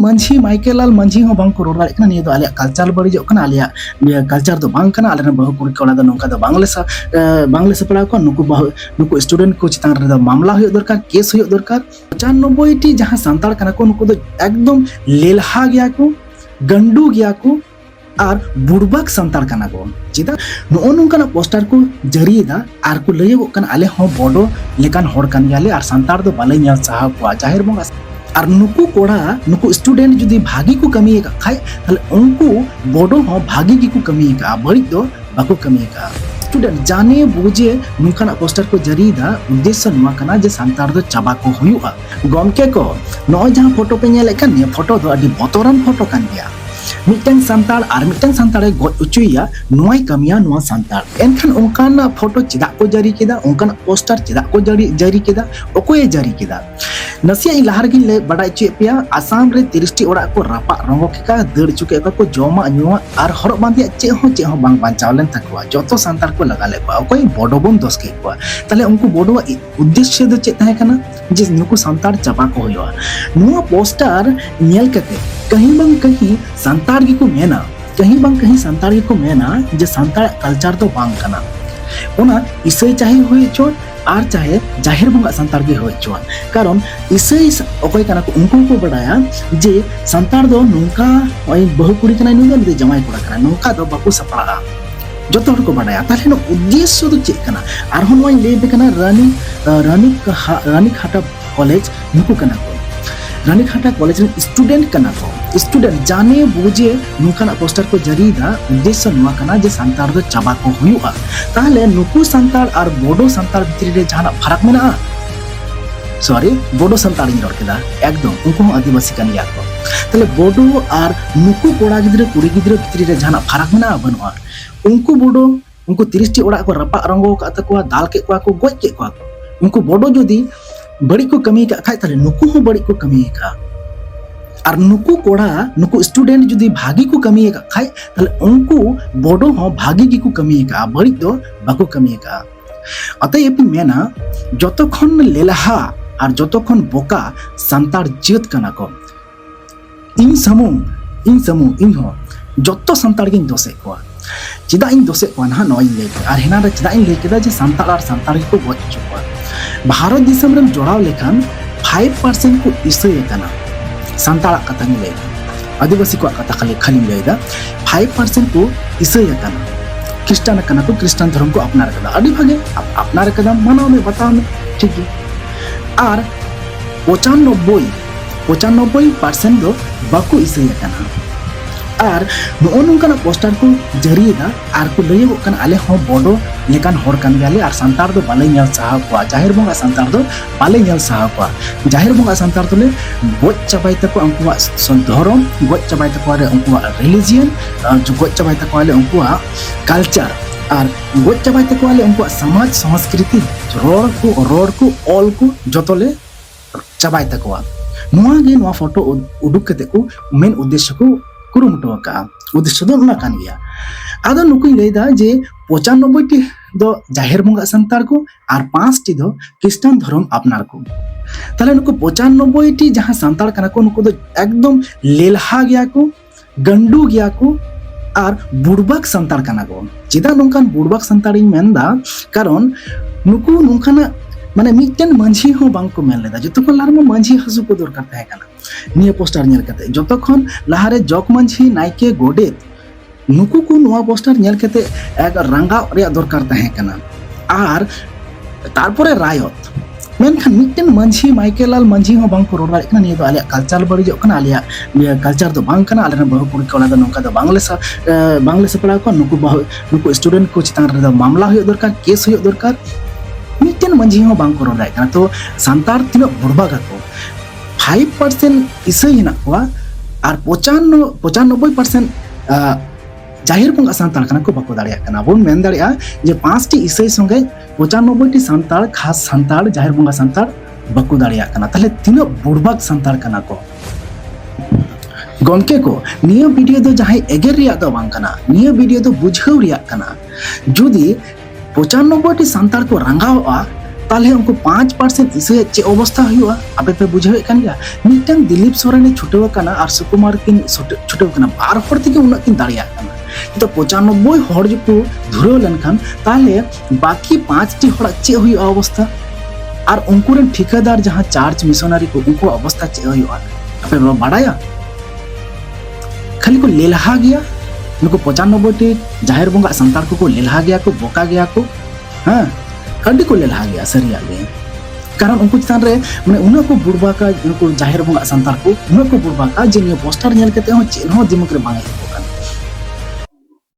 मांझी माइकेलाल मांझी हो बांग को रोड दाड़े कना निया दो आले कल्चर बड़िजोग कना आले कल्चर दो बांग कना आले बहु कुड़ी कोला दो नोंका दो बांग्ले सपड़ा को नुकु स्टूडेंट को चितान रे मामला हुई दरकार केस हुई दरकार 95 टी जहां सांताड़ कना को नुकु दो एकदम लेलहा गया को गंडू गया को और बुड़बाक सांताड़ कना को चिता नो नोंका पोस्टर को जरिएदा और को लयगो कना आले हो बड़ो लेकान होड़ कान गयाले और सांताड़ दो बाले नेल साहा को जाहिर बंगा और नुकु कोड़ा नुकु स्टूडेंट जुदी भागी को कमी का खाय ताले उनको बड़ो हो भागी की को कमी का बड़ी दो बाको कमी का स्टूडेंट जाने बुझे नुकाना पोस्टर को जरीदा उद्देश्य नुआ कना जे सांताड़ दो चाबा को हुयुआ गमके को नय जहां फोटो पे नेले कान निया फोटो दो अडी बतोरान फोटो कान गया मिटन सांताड़ और मिटन सांताड़े गज उचुया नुआय कमिया नुआ सांताड़ एनखान उनकाना फोटो चिदा को जारी केदा उनकाना पोस्टर चिदा को जारी केदा ओकोय जारी केदा नसिया लहार गिन ले बड़ा चे पिया आसाम रे 30 टी ओड़ा को रापा रंगो केका दड़ चुके को जोमा नुआ और हरब बांधिया चे हो बांग बांचाव लेन तकवा जतो सांताड़ को लगा ले ओकोय बडो बन दोस के को ताले उनको बडो उद्देश्य दो चे तहे कना जे नुकु सांताड़ चाबा को होयो नुआ पोस्टर नेल कते कहीं बंग कहीं सांताड़ की को मेना कहीं बंग कहीं सांताड़ की को मेना जे सांताड़ कल्चर तो बांग कना ओना इसे चाहे हुई चोट और चाहे जाहिर बंगा सांताड़ की हुई चोट कारण इसे ओकोय कना को उनको को बढ़ाया जे सांताड़ दो नुका ओय बहु कुड़ी कना नुगा दे जमाई कोड़ा कना नुका दो बाकू सपड़ा जतो हर को बढ़ाया ताले नो उद्देश्य दो चेक कना और होन वाई ले कना रानी खाटा कॉलेज नुकु कना को रानी खाटा कॉलेज रे स्टूडेंट कना को स्टूडेंट जाने बुझे नुकाना पोस्टर को जरीदा उद्देश्य नुआ कना जे सांताड़ दो चाबा को हुयुआ ताहले नुकु सांताड़ और बोडो सांताड़ भितरी रे जहाना फरक मेना सॉरी बोडो सांताड़ इन रोड केदा एकदम उनको आदिवासी कन गया को ताहले बोडो और नुकु कोड़ा गिद्रे कुड़ी गिद्रे भितरी रे जहाना फरक मेना बनुआ उनको बोडो उनको 30 टी ओड़ा को रपा रंगो का तकवा दाल के को गोज के को उनको बोडो जदी बड़ी को कमी का खाय ताले नुकु हो बड़ी को कमी का और नुकु कोड़ा नुकु स्टूडेंट जुदी भागी को कमी का खाय ताले उनको बड़ो हो भागी की को कमी का बड़ी दो बाको कमी का अतएव मेना जतखन लेलहा और जतखन बोका सांताड़ जेत कना को इन समूह इन हो जतो सांताड़ गिन दोसे को चिदा इन दोसे को ना नय ले और हेना रे चिदा इन ले केदा जे सांताड़ और सांताड़ को गोच चुका भारत दिसम रे जोड़ाव लेखान 5% को इसे कना सांताड़ कथा ले आदिवासी को कथा खाली लेदा 5% को इसे कना क्रिश्चियन कना को क्रिश्चियन धर्म को अपना रखदा अडी भागे अपना रखदा मानो में बताओ में ठीक है और 95% दो बाको इसे कना और नो नोंकाना पोस्टर को जरिएदा और को लयगो कन आले हो बड़ो लेकान होड़ कान गयाले और सांताड़ दो बाले नेल साहा को जाहिर बंगा सांताड़ दो बाले नेल साहा को जाहिर बंगा सांताड़ तो ले गोज चाबाय तको उनकुआ धर्म गोज चाबाय तको रे उनकुआ रिलीजियन जो गोज चाबाय तको ले उनकुआ कल्चर और गोज चाबाय तको ले उनकुआ समाज संस्कृति रोड को ऑल को जतोले चाबाय तको नुआ गे नुआ फोटो उडुक कते को मेन उद्देश्य को कुरुमुटो का उद्देश्य दो ना कान गया आदो नुकुई लेदा जे 95 टी दो जाहिर बंगा सांताड़ को और 5 टी दो क्रिश्चियन धर्म अपनार को ताले नुकु 95 टी जहां सांताड़ कना को नुकु दो एकदम लेलहा गया को गंडू गया को और बुड़बाक सांताड़ कना को चिदा नोंकान बुड़बाक सांताड़ इन मेनदा कारण नुकु नोंकाना माने मिटन मांझी हो बांग को मेन लेदा जतखन लार मांझी हसु को दरकार तहे कना निया पोस्टर नेल कते जतखन लाहारे जक मांझी नाइके गोडेत नुकु को नुआ पोस्टर नेल कते एक रंगा रे दरकार तहे कना और तारपरे रायत मेनखान मिटन मांझी माइकेलाल मांझी हो बांग को रोड दाड़े कना निया दो आले कल्चर बड़िजो कना आले कल्चर दो बांग कना आले बहु कुड़ी कोला दो नोंका दो बांग्ले सपड़ा को नुकु स्टूडेंट को चितान रे मामला हुई दरकार केस हुई दरकार मिटन मांझी हो बांग को रोड दाड़े कना तो सांताड़ तिनो बुड़बा को 5% इसे हिना को और 95% जाहिर बंगा सांताड़ कना को बाको दाड़िया कना बोन मेन दाड़िया जे 5 टी इसे संगे 95 टी सांताड़ खास सांताड़ जाहिर बंगा सांताड़ बाको दाड़िया कना ताले तिनो बुड़बाक सांताड़ कना को गमके को निया वीडियो दो जहां एगेर रिया दो बांग कना निया वीडियो दो बुझाव रिया कना जुदी 95 टी सांताड़ को रंगावा ताले उनको 5% इसे चे अवस्था हुआ आपे पे बुझावे कान गया मिटन दिलीप सोरेन छुटेव काना और सुकुमार किन छुटेव काना बार हर थेके उना किन दाड़िया काना तो 95 हर जो को धुरो लेनखान ताले बाकी 5 टी हर चे हुआ अवस्था और उनको रेन ठिकादार जहां चार्ज मिशनरी को उनको अवस्था चे हुआ आपे बाड़ाया खाली को लेलहा गया उनको 95 टी जाहिर बंगा संतार को लेलहा गया को बोका गया को हाँ अड्डी को लेलहा गया सरिया गया कारण उनको चितान रे माने उना को बुड़बा का उनको जाहिर बंगा संतार को उना को बुड़बा का जे पोस्टर नेल कते हो चेन हो दिमाग रे बांगे